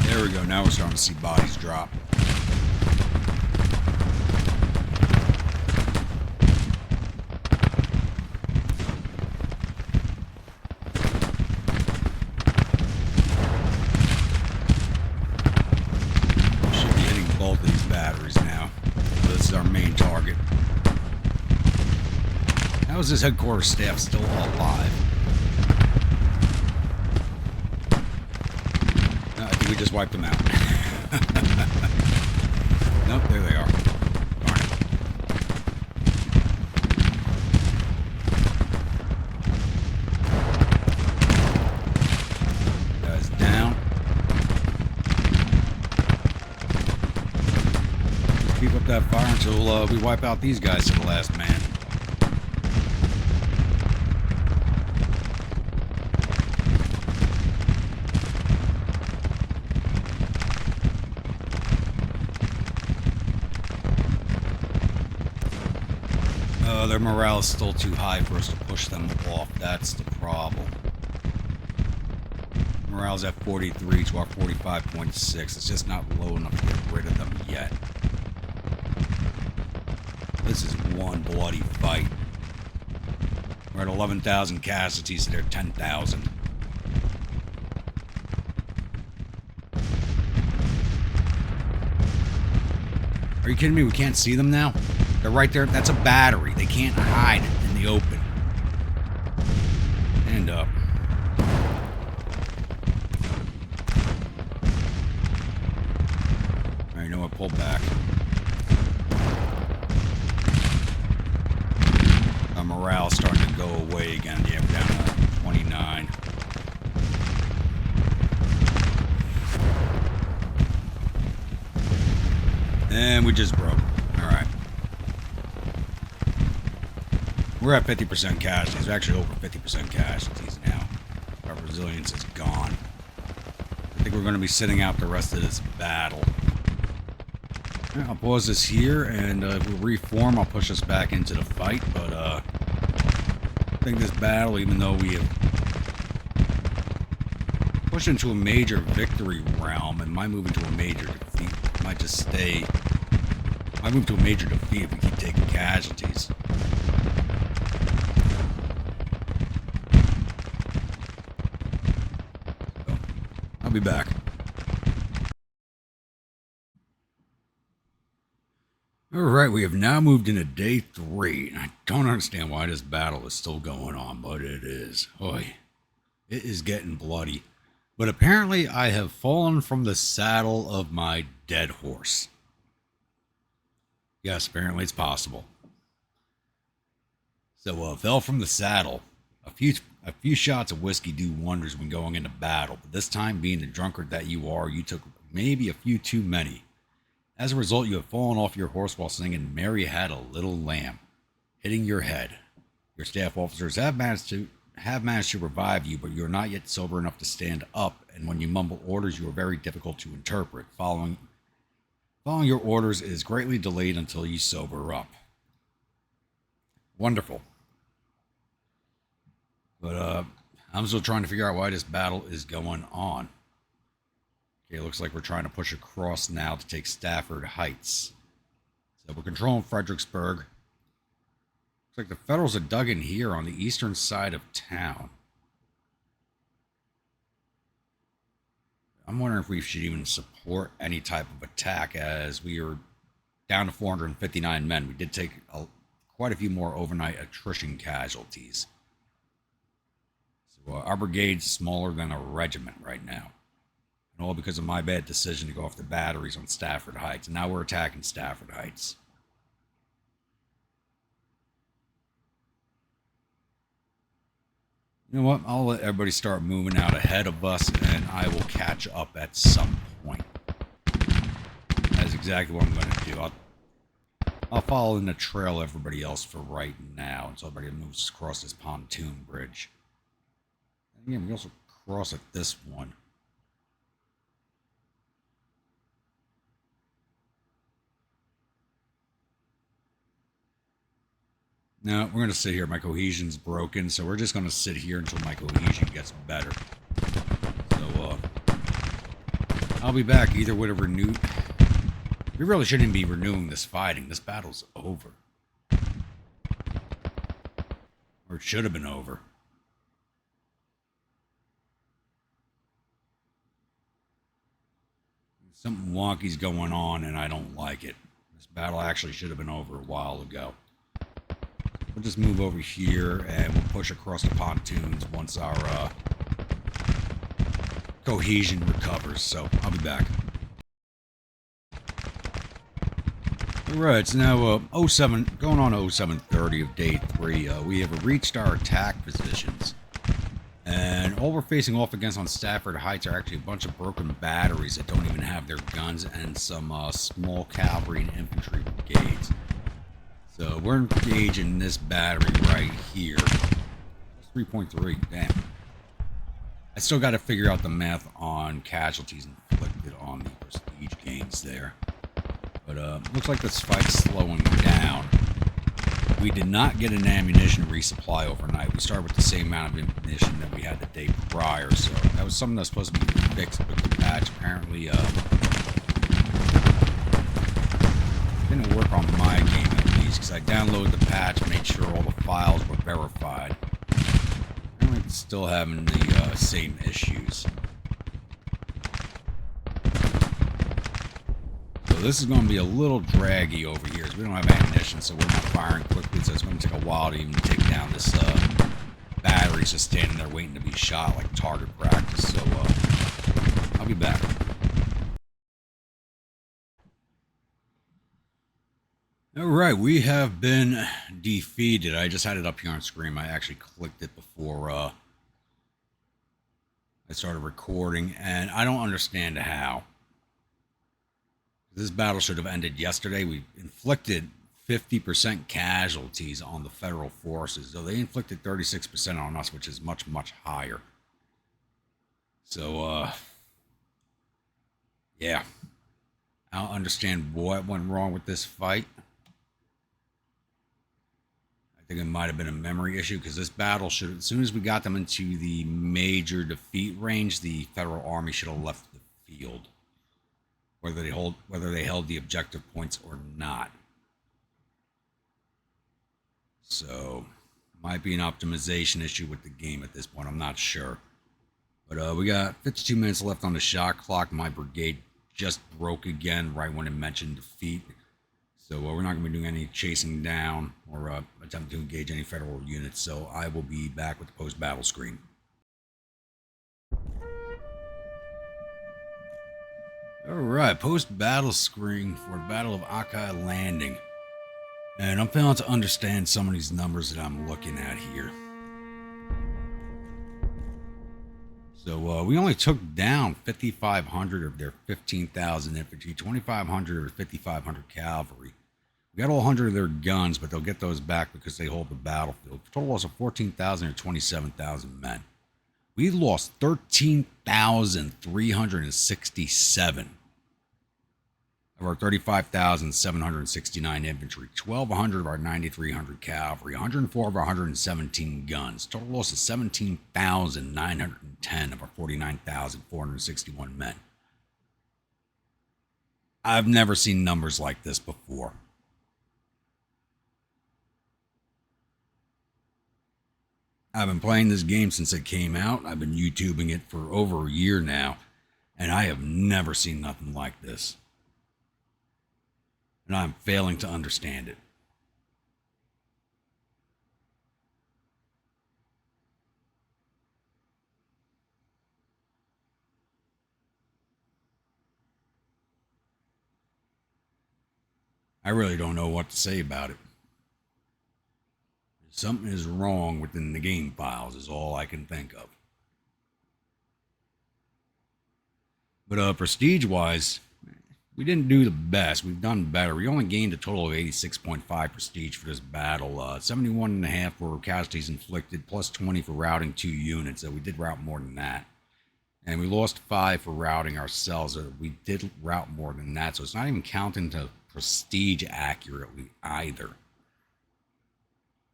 There we go, now we're starting to see bodies drop. Should be hitting both of these batteries now. This is our main target. How is this headquarters staff still alive? We just wiped them out. Nope, there they are. Darn it. Guys down. Just keep up that fire until we wipe out these guys to the last man. Their morale is still too high for us to push them off. That's the problem. Morale's at 43 to our 45.6. It's just not low enough to get rid of them yet. This is one bloody fight. We're at 11,000 casualties to their 10,000. Are you kidding me? We can't see them now? They're right there. That's a battery. They can't hide in the open. And And we just broke. Alright. We're at 50% casualties. We're actually over 50% casualties now. Our resilience is gone. I think we're going to be sitting out the rest of this battle. I'll pause this here, and if we reform, I'll push us back into the fight. But I think this battle, even though we have pushed into a major victory realm and might move into a major defeat, might just stay. Might move to a major defeat if we keep taking casualties. So, I'll be back. Alright, we have now moved into day 3. I don't understand why this battle is still going on, but it is. Oy. It is getting bloody. But apparently I have fallen from the saddle of my dead horse. Yes, apparently it's possible. So, fell from the saddle. A few shots of whiskey do wonders when going into battle, but this time, being the drunkard that you are, you took maybe a few too many. As a result, you have fallen off your horse while singing "Mary Had a Little Lamb," hitting your head. Your staff officers have managed to revive you, but you are not yet sober enough to stand up, and when you mumble orders, you are very difficult to interpret. Following your orders is greatly delayed until you sober up. Wonderful. But I'm still trying to figure out why this battle is going on. Okay, it looks like we're trying to push across now to take Stafford Heights. So we're controlling Fredericksburg. Looks like the Federals are dug in here on the eastern side of town. I'm wondering if we should even support any type of attack, as we are down to 459 men. We did take quite a few more overnight attrition casualties. So our brigade's smaller than a regiment right now. And all because of my bad decision to go off the batteries on Stafford Heights. And now we're attacking Stafford Heights. You know what? I'll let everybody start moving out ahead of us, and I will catch up at some point. That's exactly what I'm going to do. I'll follow in the trail of everybody else for right now until everybody moves across this pontoon bridge. And again, we also cross at this one. No, we're going to sit here. My cohesion's broken, so we're just going to sit here until my cohesion gets better. So, I'll be back either with a renewed... We really shouldn't be renewing this fighting. This battle's over. Or it should have been over. Something wonky's going on, and I don't like it. This battle actually should have been over a while ago. We'll just move over here, and we'll push across the pontoons once our cohesion recovers. So, I'll be back. Alright, it's now 07, going on 07:30 of day 3. We have reached our attack positions. And all we're facing off against on Stafford Heights are actually a bunch of broken batteries that don't even have their guns, and some small cavalry and infantry brigades. So we're engaged in this battery right here. 3.3, damn. I still got to figure out the math on casualties inflicted on the prestige gains there. But looks like this fight's slowing down. We did not get an ammunition resupply overnight. We started with the same amount of ammunition that we had the day prior, so that was something that's supposed to be fixed with the patch. Apparently, didn't work on my game at least, because I downloaded the patch, made sure all the files were verified. Apparently, it's still having the same issues. So this is going to be a little draggy over here, as we don't have ammunition, so we're not firing quickly, so it's going to take a while to even take down this battery's just standing there waiting to be shot like target practice. So I'll be back. Alright, we have been defeated. I just had it up here on screen. I actually clicked it before I started recording, and I don't understand how. This battle should have ended yesterday. We inflicted 50% casualties on the federal forces, though they inflicted 36% on us, which is much, much higher. So, yeah. I don't understand what went wrong with this fight. I think it might have been a memory issue because this battle should, as soon as we got them into the major defeat range, the Federal Army should have left the field, whether they held the objective points or not. So, might be an optimization issue with the game at this point. I'm not sure. But we got 52 minutes left on the shot clock. My brigade just broke again right when it mentioned defeat. So we're not going to be doing any chasing down or attempting to engage any federal units. So I will be back with the post-battle screen. All right, post-battle screen for the Battle of Aquia Landing. And I'm failing to understand some of these numbers that I'm looking at here. So we only took down 5,500 of their 15,000 infantry, 2,500 of their 5,500 cavalry. We got all 100 of their guns, but they'll get those back because they hold the battlefield. Total loss of 14,000 or 27,000 men. We lost 13,367 of our 35,769 infantry, 1,200 of our 9,300 cavalry, 104 of our 117 guns. Total loss of 17,910 of our 49,461 men. I've never seen numbers like this before. I've been playing this game since it came out. I've been YouTubing it for over a year now, and I have never seen nothing like this. And I'm failing to understand it. I really don't know what to say about it. Something is wrong within the game files is all I can think of. But prestige-wise, we didn't do the best. We've done better. We only gained a total of 86.5 prestige for this battle. 71.5 for casualties inflicted, plus 20 for routing 2 units. So we did rout more than that. And we lost 5 for routing ourselves. So we did rout more than that. So it's not even counting to prestige accurately either.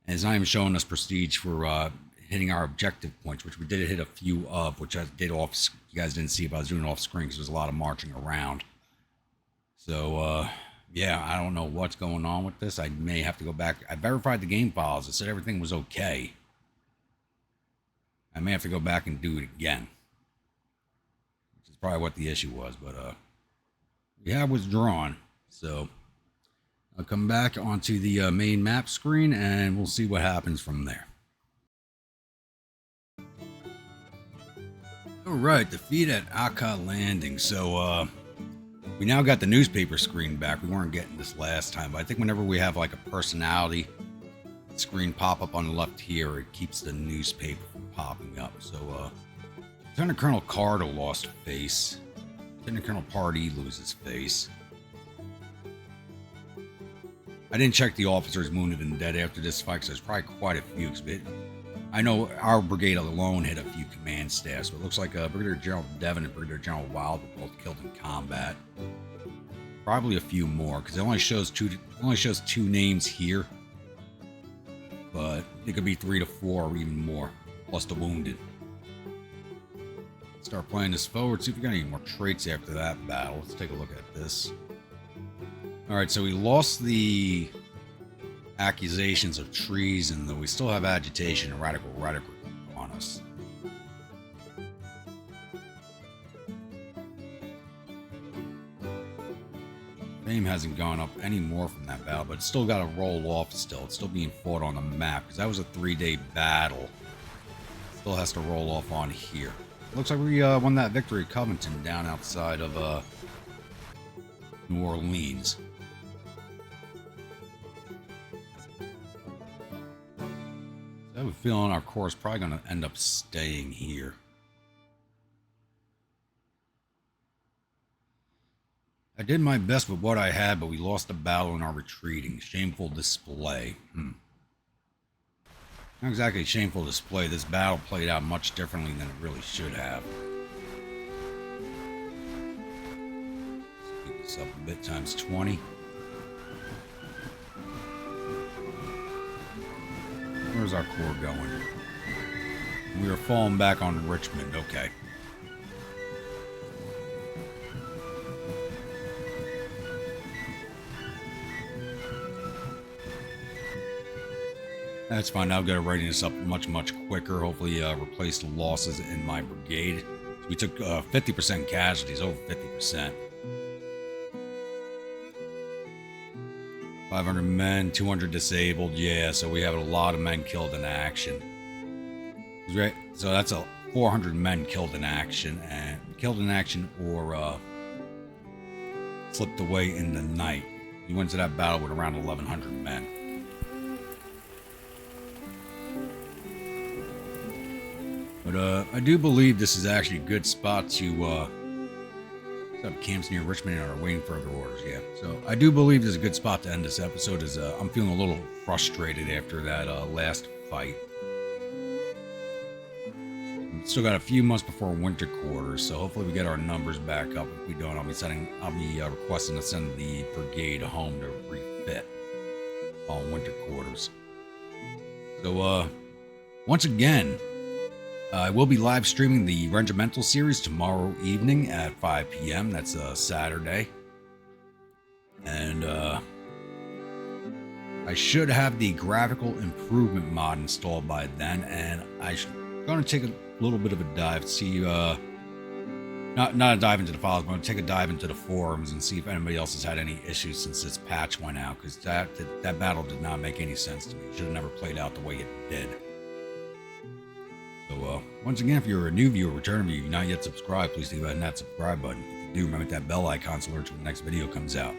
And it's not even showing us prestige for hitting our objective points, which we did hit a few of, which I did off. You guys didn't see, but I was doing it off screen because there's a lot of marching around. So, yeah, I don't know what's going on with this. I may have to go back. I verified the game files. It said everything was okay. I may have to go back and do it again, which is probably what the issue was. But we have withdrawn, so I'll come back onto the main map screen and we'll see what happens from there. Alright, defeat at Aquia Landing. So, we now got the newspaper screen back. We weren't getting this last time, but I think whenever we have like a personality screen pop up on the left here, it keeps the newspaper from popping up. So, Lieutenant Colonel Carter lost face. Lieutenant Colonel Pardee loses face. I didn't check the officers wounded and dead after this fight, because there's probably quite a few. I know our brigade alone hit a few command staffs, but it looks like Brigadier General Devon and Brigadier General Wild were both killed in combat. Probably a few more, because it only shows two names here, but it could be 3 to 4 or even more, plus the wounded. Start playing this forward, see if we got any more traits after that battle. Let's take a look at this. Alright, so we lost the accusations of treason, though we still have agitation and radical rhetoric on us. Fame hasn't gone up any more from that battle, but it's still got to roll off still. It's still being fought on the map, because that was a 3-day battle. It still has to roll off on here. Looks like we won that victory at Covington down outside of New Orleans. I have a feeling our corps is probably going to end up staying here. I did my best with what I had, but we lost the battle and are retreating. Shameful display. Not exactly a shameful display. This battle played out much differently than it really should have. Speed this up a bit, times 20. Where's our corps going? We are falling back on Richmond. Okay. That's fine. I'll get writing this up much quicker. Hopefully replace the losses in my brigade. So we took 50% casualties, over 50%. 500 men, 200 disabled. Yeah, so we have a lot of men killed in action. So that's 400 men killed in action, or slipped away in the night. We went to that battle with around 1,100 men. But I do believe this is actually a good spot to set up camps near Richmond and are waiting further orders. Yeah, so I do believe this is a good spot to end this episode. As I'm feeling a little frustrated after that last fight. Still got a few months before winter quarters, so hopefully we get our numbers back up. If we don't, I'll be requesting to send the brigade home to refit on winter quarters. So once again, I will be live streaming the Regimental series tomorrow evening at 5 p.m. That's Saturday. And I should have the graphical improvement mod installed by then. And I'm going to take a little bit of a dive, see, not a dive into the files, but I'm going to take a dive into the forums and see if anybody else has had any issues since this patch went out. Because that battle did not make any sense to me. It should have never played out the way it did. So, once again, if you're a new viewer, return viewer, you're not yet subscribed, please do hit that subscribe button. If you do, remember that bell icon so alert when the next video comes out.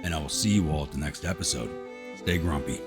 And I will see you all at the next episode. Stay grumpy.